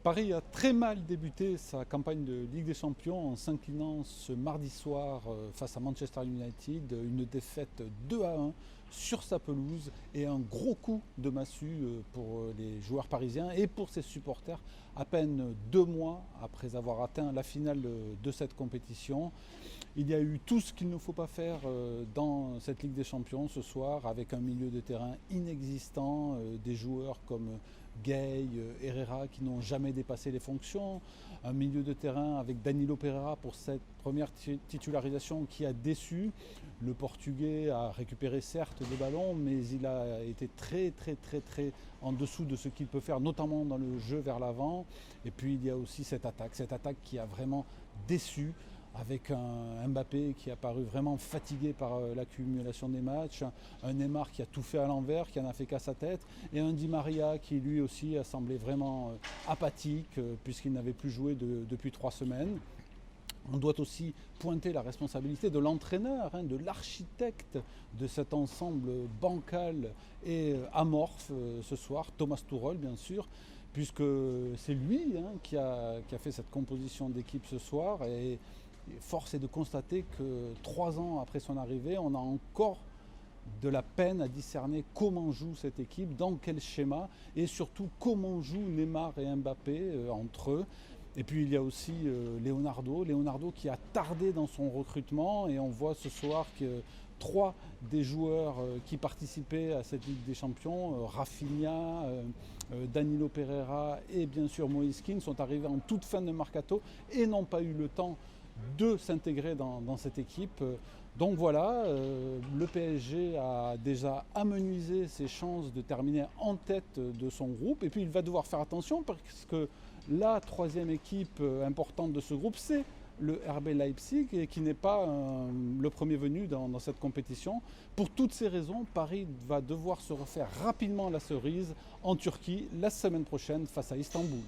Paris a très mal débuté sa campagne de Ligue des Champions en s'inclinant ce mardi soir face à Manchester United, une défaite 2-1 sur sa pelouse et un gros coup de massue pour les joueurs parisiens et pour ses supporters à peine 2 mois après avoir atteint la finale de cette compétition. Il y a eu tout ce qu'il ne faut pas faire dans cette Ligue des Champions ce soir, avec un milieu de terrain inexistant, des joueurs comme Gay, Herrera qui n'ont jamais dépassé les fonctions, un milieu de terrain avec Danilo Pereira pour cette première titularisation qui a déçu. Le Portugais a récupéré certes des ballons, mais il a été très en dessous de ce qu'il peut faire, notamment dans le jeu vers l'avant. Et puis il y a aussi cette attaque qui a vraiment déçu, avec un Mbappé qui a paru vraiment fatigué par l'accumulation des matchs, un Neymar qui a tout fait à l'envers, qui n'en a fait qu'à sa tête, et un Di Maria qui lui aussi a semblé vraiment apathique puisqu'il n'avait plus joué depuis 3 semaines. On doit aussi pointer la responsabilité de l'entraîneur, de l'architecte de cet ensemble bancal et amorphe ce soir, Thomas Tuchel bien sûr, puisque c'est lui qui a fait cette composition d'équipe ce soir. Et force est de constater que 3 ans après son arrivée, on a encore de la peine à discerner comment joue cette équipe, dans quel schéma, et surtout comment jouent Neymar et Mbappé entre eux. Et puis il y a aussi Leonardo qui a tardé dans son recrutement, et on voit ce soir que 3 des joueurs qui participaient à cette Ligue des Champions, Rafinha, Danilo Pereira et bien sûr Moïse Kean, sont arrivés en toute fin de mercato et n'ont pas eu le temps de s'intégrer dans cette équipe. Donc voilà, le PSG a déjà amenuisé ses chances de terminer en tête de son groupe. Et puis il va devoir faire attention parce que la troisième équipe importante de ce groupe, c'est le RB Leipzig, et qui n'est pas le premier venu dans cette compétition. Pour toutes ces raisons, Paris va devoir se refaire rapidement la cerise en Turquie la semaine prochaine face à Istanbul.